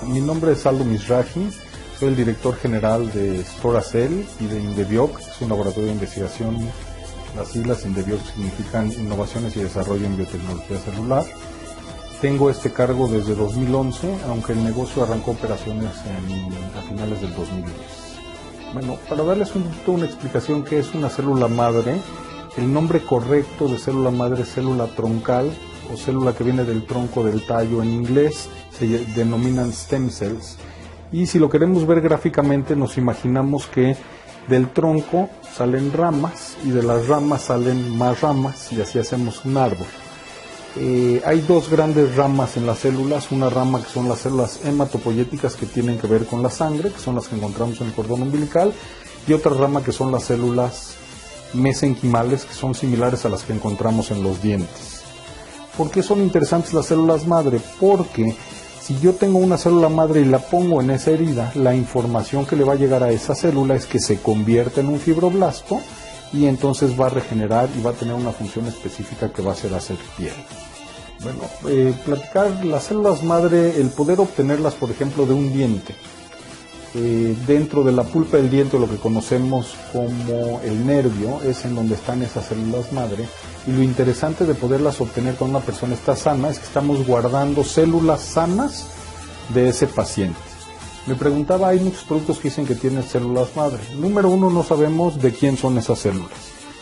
Mi nombre es Aldo Mizrahi, soy el director general de Storacell y de Indebioc, es un laboratorio de investigación. Las siglas Indebioc significan Innovaciones y Desarrollo en Biotecnología Celular. Tengo este cargo desde 2011, aunque el negocio arrancó operaciones a finales del 2010. Bueno, para darles una explicación qué es una célula madre, el nombre correcto de célula madre es célula troncal o célula que viene del tronco del tallo en inglés, se denominan stem cells. Y si lo queremos ver gráficamente, nos imaginamos que del tronco salen ramas y de las ramas salen más ramas y así hacemos un árbol. Hay dos grandes ramas en las células, una rama que son las células hematopoyéticas que tienen que ver con la sangre, que son las que encontramos en el cordón umbilical, y otra rama que son las células mesenquimales, que son similares a las que encontramos en los dientes. ¿Por qué son interesantes las células madre? Porque si yo tengo una célula madre y la pongo en esa herida, la información que le va a llegar a esa célula es que se convierte en un fibroblasto y entonces va a regenerar y va a tener una función específica que va a ser hacer piel. Bueno, platicar las células madre, el poder obtenerlas, por ejemplo, de un diente. Dentro de la pulpa del diente, lo que conocemos como el nervio, es en donde están esas células madre. Y lo interesante de poderlas obtener cuando una persona está sana es que estamos guardando células sanas de ese paciente. Me preguntaba, hay muchos productos que dicen que tienen células madre. Número uno, no sabemos de quién son esas células.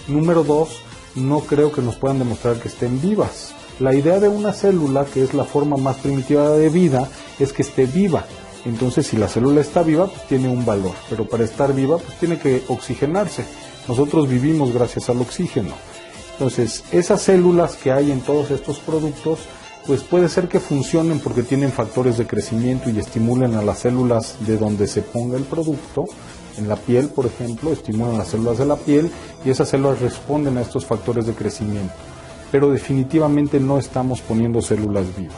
Número dos, no creo que nos puedan demostrar que estén vivas. La idea de una célula, que es la forma más primitiva de vida, es que esté viva. Entonces, si la célula está viva, pues tiene un valor. Pero para estar viva, pues tiene que oxigenarse. Nosotros vivimos gracias al oxígeno. Entonces, esas células que hay en todos estos productos, pues puede ser que funcionen porque tienen factores de crecimiento y estimulen a las células de donde se ponga el producto. En la piel, por ejemplo, estimulan las células de la piel y esas células responden a estos factores de crecimiento. Pero definitivamente no estamos poniendo células vivas.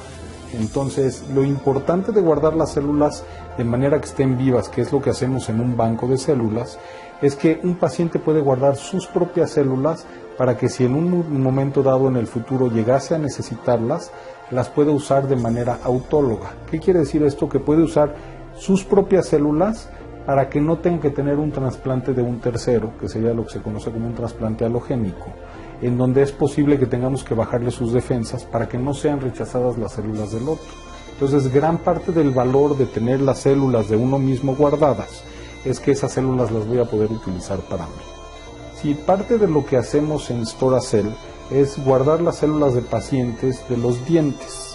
Entonces, lo importante de guardar las células de manera que estén vivas, que es lo que hacemos en un banco de células, es que un paciente puede guardar sus propias células para que si en un momento dado en el futuro llegase a necesitarlas, las puede usar de manera autóloga. ¿Qué quiere decir esto? Que puede usar sus propias células para que no tenga que tener un trasplante de un tercero, que sería lo que se conoce como un trasplante halogénico, en donde es posible que tengamos que bajarle sus defensas para que no sean rechazadas las células del otro. Entonces, gran parte del valor de tener las células de uno mismo guardadas es que esas células las voy a poder utilizar para mí. Si parte de lo que hacemos en Storacell es guardar las células de pacientes de los dientes.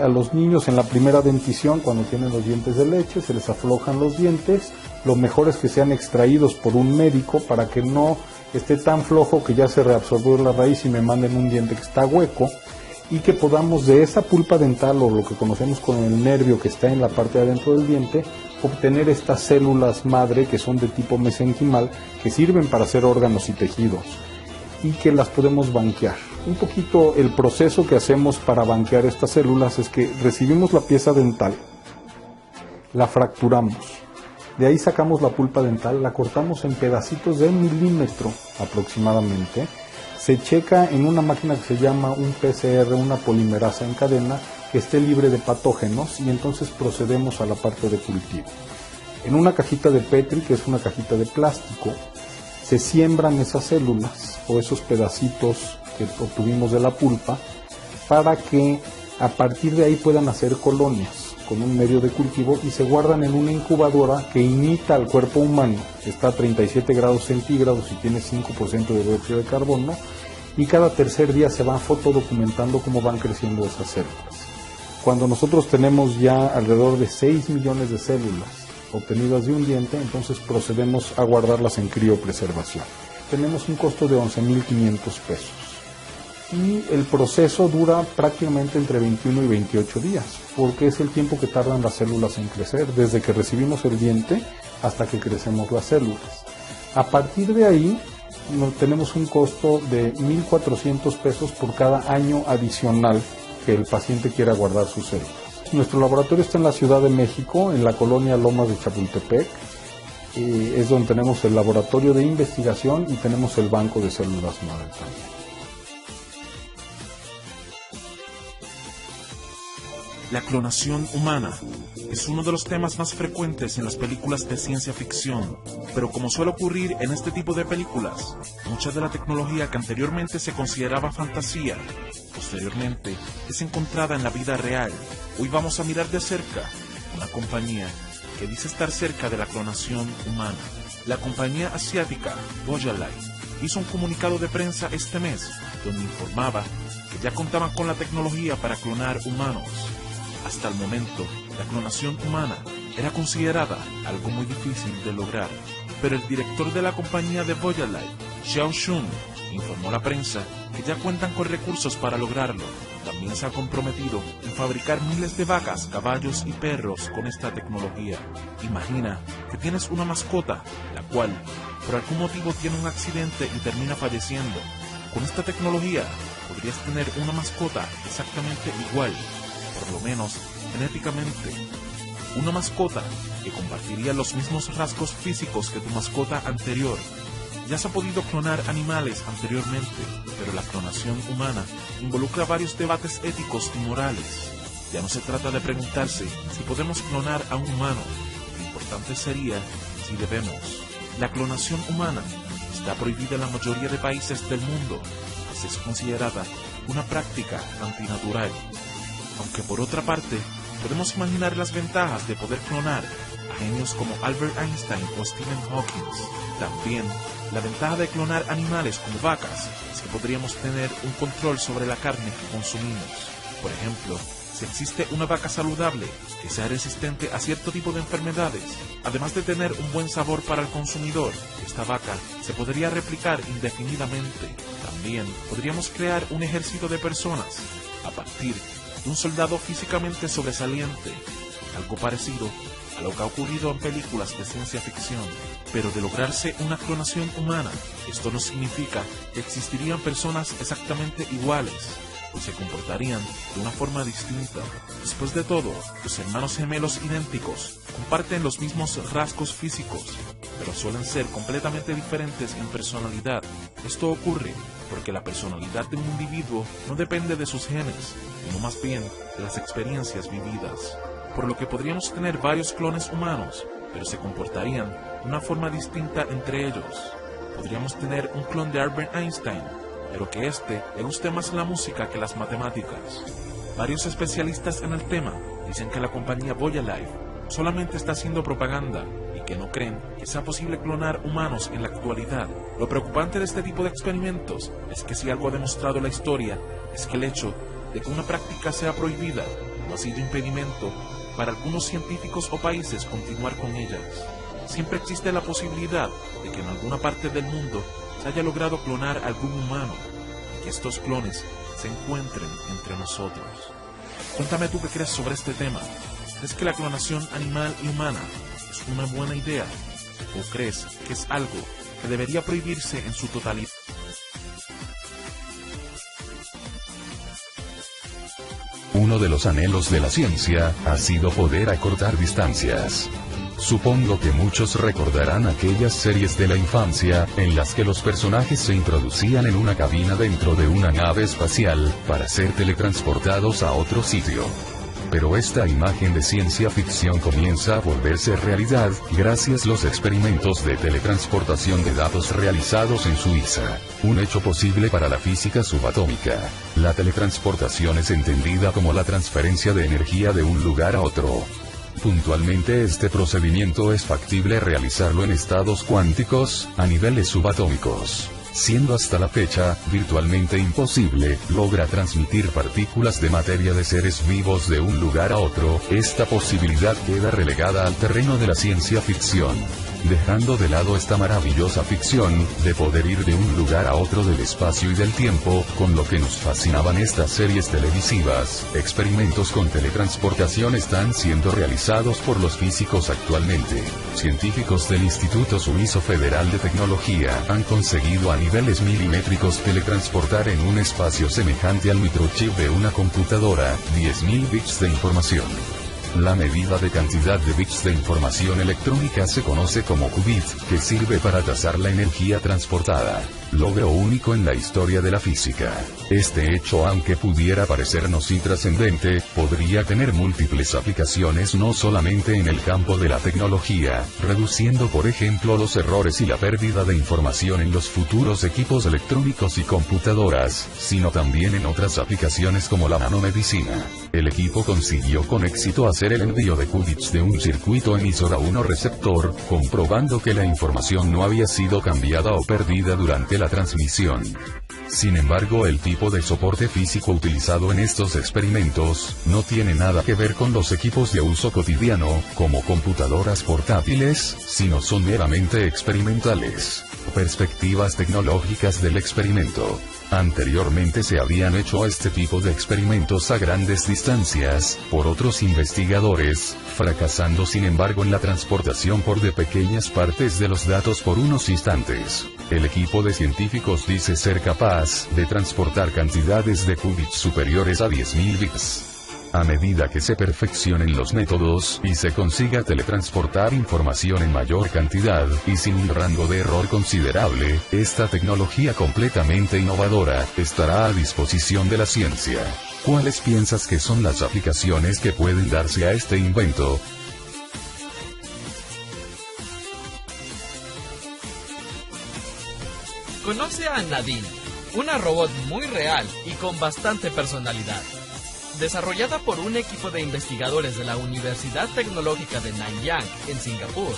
A los niños en la primera dentición, cuando tienen los dientes de leche, se les aflojan los dientes. Lo mejor es que sean extraídos por un médico para que no esté tan flojo que ya se reabsorbió la raíz y me manden un diente que está hueco, y que podamos de esa pulpa dental, o lo que conocemos como el nervio que está en la parte de adentro del diente, obtener estas células madre que son de tipo mesenquimal, que sirven para hacer órganos y tejidos y que las podemos banquear. Un poquito el proceso que hacemos para banquear estas células es que recibimos la pieza dental, la fracturamos, de ahí sacamos la pulpa dental, la cortamos en pedacitos de 1 milímetro aproximadamente, se checa en una máquina que se llama un PCR, una polimerasa en cadena, que esté libre de patógenos, y entonces procedemos a la parte de cultivo. En una cajita de Petri, que es una cajita de plástico, se siembran esas células o esos pedacitos que obtuvimos de la pulpa para que a partir de ahí puedan hacer colonias con un medio de cultivo y se guardan en una incubadora que imita al cuerpo humano, está a 37 grados centígrados y tiene 5% de dióxido de carbono, y cada tercer día se va fotodocumentando cómo van creciendo esas células. Cuando nosotros tenemos ya alrededor de 6 millones de células obtenidas de un diente, entonces procedemos a guardarlas en criopreservación. Tenemos un costo de 11,500 pesos. y el proceso dura prácticamente entre 21 y 28 días, porque es el tiempo que tardan las células en crecer, desde que recibimos el diente hasta que crecemos las células. A partir de ahí, tenemos un costo de 1,400 pesos por cada año adicional que el paciente quiera guardar sus células. Nuestro laboratorio está en la Ciudad de México, en la colonia Lomas de Chapultepec. Es donde tenemos el laboratorio de investigación y tenemos el banco de células madre también. La clonación humana es uno de los temas más frecuentes en las películas de ciencia ficción, pero como suele ocurrir en este tipo de películas, mucha de la tecnología que anteriormente se consideraba fantasía, posteriormente es encontrada en la vida real. Hoy vamos a mirar de cerca una compañía que dice estar cerca de la clonación humana. La compañía asiática Voyalite hizo un comunicado de prensa este mes donde informaba que ya contaban con la tecnología para clonar humanos. Hasta el momento, la clonación humana era considerada algo muy difícil de lograr, pero el director de la compañía de Voyalite, Xiao Shun, informó a la prensa que ya cuentan con recursos para lograrlo. También se ha comprometido en fabricar miles de vacas, caballos y perros con esta tecnología. Imagina que tienes una mascota, la cual por algún motivo tiene un accidente y termina falleciendo. Con esta tecnología podrías tener una mascota exactamente igual, por lo menos genéticamente. Una mascota que compartiría los mismos rasgos físicos que tu mascota anterior. Ya se ha podido clonar animales anteriormente, pero la clonación humana involucra varios debates éticos y morales. Ya no se trata de preguntarse si podemos clonar a un humano, lo importante sería si debemos. La clonación humana está prohibida en la mayoría de países del mundo, pues es considerada una práctica antinatural. Aunque por otra parte, podemos imaginar las ventajas de poder clonar a genios como Albert Einstein o Stephen Hawking. También, la ventaja de clonar animales como vacas es que podríamos tener un control sobre la carne que consumimos. Por ejemplo, si existe una vaca saludable que sea resistente a cierto tipo de enfermedades, además de tener un buen sabor para el consumidor, esta vaca se podría replicar indefinidamente. También podríamos crear un ejército de personas a partir de un soldado físicamente sobresaliente, algo parecido a lo que ha ocurrido en películas de ciencia ficción. Pero de lograrse una clonación humana, esto no significa que existirían personas exactamente iguales, pues se comportarían de una forma distinta. Después de todo, los hermanos gemelos idénticos comparten los mismos rasgos físicos, pero suelen ser completamente diferentes en personalidad. Esto ocurre porque la personalidad de un individuo no depende de sus genes, sino más bien de las experiencias vividas. Por lo que podríamos tener varios clones humanos, pero se comportarían de una forma distinta entre ellos. Podríamos tener un clon de Albert Einstein, pero que le guste más la música que las matemáticas. Varios especialistas en el tema dicen que la compañía Voyalite solamente está haciendo propaganda y que no creen que sea posible clonar humanos en la actualidad. Lo preocupante de este tipo de experimentos es que si algo ha demostrado la historia es que el hecho de que una práctica sea prohibida no ha sido impedimento para algunos científicos o países continuar con ellas. Siempre existe la posibilidad de que en alguna parte del mundo se haya logrado clonar a algún humano y que estos clones se encuentren entre nosotros. Cuéntame tú qué crees sobre este tema. ¿Crees que la clonación animal y humana es una buena idea? ¿O crees que es algo que debería prohibirse en su totalidad? Uno de los anhelos de la ciencia ha sido poder acortar distancias. Supongo que muchos recordarán aquellas series de la infancia, en las que los personajes se introducían en una cabina dentro de una nave espacial, para ser teletransportados a otro sitio. Pero esta imagen de ciencia ficción comienza a volverse realidad, gracias a los experimentos de teletransportación de datos realizados en Suiza. Un hecho posible para la física subatómica. La teletransportación es entendida como la transferencia de energía de un lugar a otro. Puntualmente este procedimiento es factible realizarlo en estados cuánticos, a niveles subatómicos. Siendo hasta la fecha, virtualmente imposible, logra transmitir partículas de materia de seres vivos de un lugar a otro. Esta posibilidad queda relegada al terreno de la ciencia ficción. dejando de lado esta maravillosa ficción, de poder ir de un lugar a otro del espacio y del tiempo, con lo que nos fascinaban estas series televisivas. Experimentos con teletransportación están siendo realizados por los físicos actualmente. Científicos del Instituto Suizo Federal de Tecnología han conseguido a niveles milimétricos teletransportar en un espacio semejante al microchip de una computadora, 10.000 bits de información. La medida de cantidad de bits de información electrónica se conoce como qubit, que sirve para tasar la energía transportada. Logro único en la historia de la física. Este hecho, aunque pudiera parecernos intrascendente, podría tener múltiples aplicaciones no solamente en el campo de la tecnología, reduciendo por ejemplo los errores y la pérdida de información en los futuros equipos electrónicos y computadoras, sino también en otras aplicaciones como la nanomedicina. El equipo consiguió con éxito hacer el envío de qubits de un circuito emisor a uno receptor, comprobando que la información no había sido cambiada o perdida durante la transmisión. Sin embargo, el tipo de soporte físico utilizado en estos experimentos no tiene nada que ver con los equipos de uso cotidiano, como computadoras portátiles, sino son meramente experimentales. Perspectivas tecnológicas del experimento. Anteriormente se habían hecho este tipo de experimentos a grandes distancias, por otros investigadores, fracasando sin embargo en la transportación por de pequeñas partes de los datos por unos instantes. El equipo de científicos dice ser capaz de transportar cantidades de qubits superiores a 10.000 bits. A medida que se perfeccionen los métodos y se consiga teletransportar información en mayor cantidad y sin un rango de error considerable, esta tecnología completamente innovadora estará a disposición de la ciencia. ¿Cuáles piensas que son las aplicaciones que pueden darse a este invento? Conoce a Nadine, una robot muy real y con bastante personalidad. Desarrollada por un equipo de investigadores de la Universidad Tecnológica de Nanyang, en Singapur,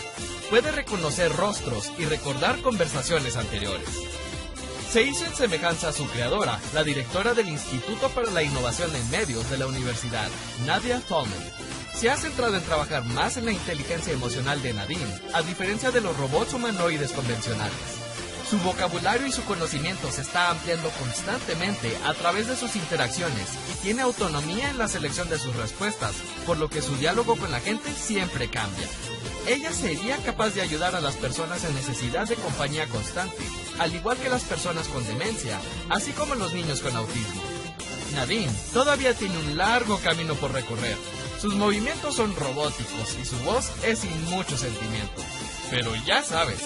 puede reconocer rostros y recordar conversaciones anteriores. Se hizo en semejanza a su creadora, la directora del Instituto para la Innovación en Medios de la universidad, Nadia Tolman. Se ha centrado en trabajar más en la inteligencia emocional de Nadine, a diferencia de los robots humanoides convencionales. Su vocabulario y su conocimiento se está ampliando constantemente a través de sus interacciones y tiene autonomía en la selección de sus respuestas, por lo que su diálogo con la gente siempre cambia. Ella sería capaz de ayudar a las personas en necesidad de compañía constante, al igual que las personas con demencia, así como los niños con autismo. Nadine todavía tiene un largo camino por recorrer. Sus movimientos son robóticos y su voz es sin mucho sentimiento. Pero ya sabes,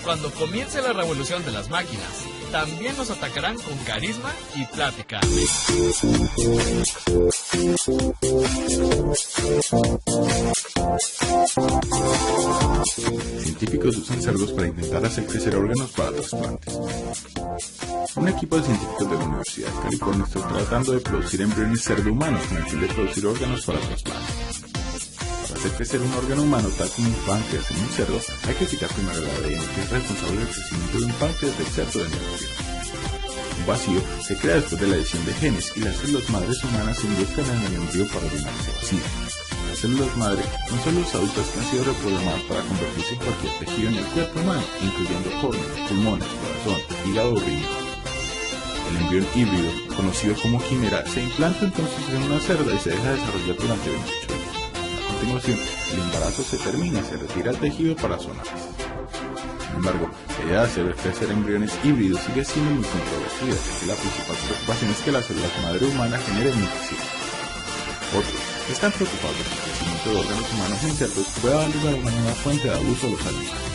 cuando comience la revolución de las máquinas, también nos atacarán con carisma y plática. Científicos usan cerdos para intentar hacer crecer órganos para trasplantes. Un equipo de científicos de la Universidad de California está tratando de producir embriones cerdo humanos con el fin de producir órganos para trasplantes. Para hacer crecer un órgano humano tal como un páncreas en un cerdo, hay que quitar primero el ADN que es responsable del crecimiento de un páncreas del cerdo de negocio. Un vacío se crea después de la edición de genes y las células madres humanas se inyectan en el embrión para llenar ese vacío. Las células madre son células adultas que han sido reprogramadas para convertirse en cualquier tejido en el cuerpo humano, incluyendo córneas, pulmones, corazón, hígado o riñón. El embrión híbrido, conocido como quimera, se implanta entonces en una cerda y se deja desarrollar durante 28 días. A continuación, el embarazo se termina y se retira el tejido para su análisis. Sin embargo, la idea de hacer crecer embriones híbridos sigue siendo muy controvertida, ya que la principal preocupación es que las células madre humana generen mutaciones. Otros están preocupados de que el crecimiento de órganos humanos en cerdos pueda dar lugar a una nueva fuente de abuso a los animales.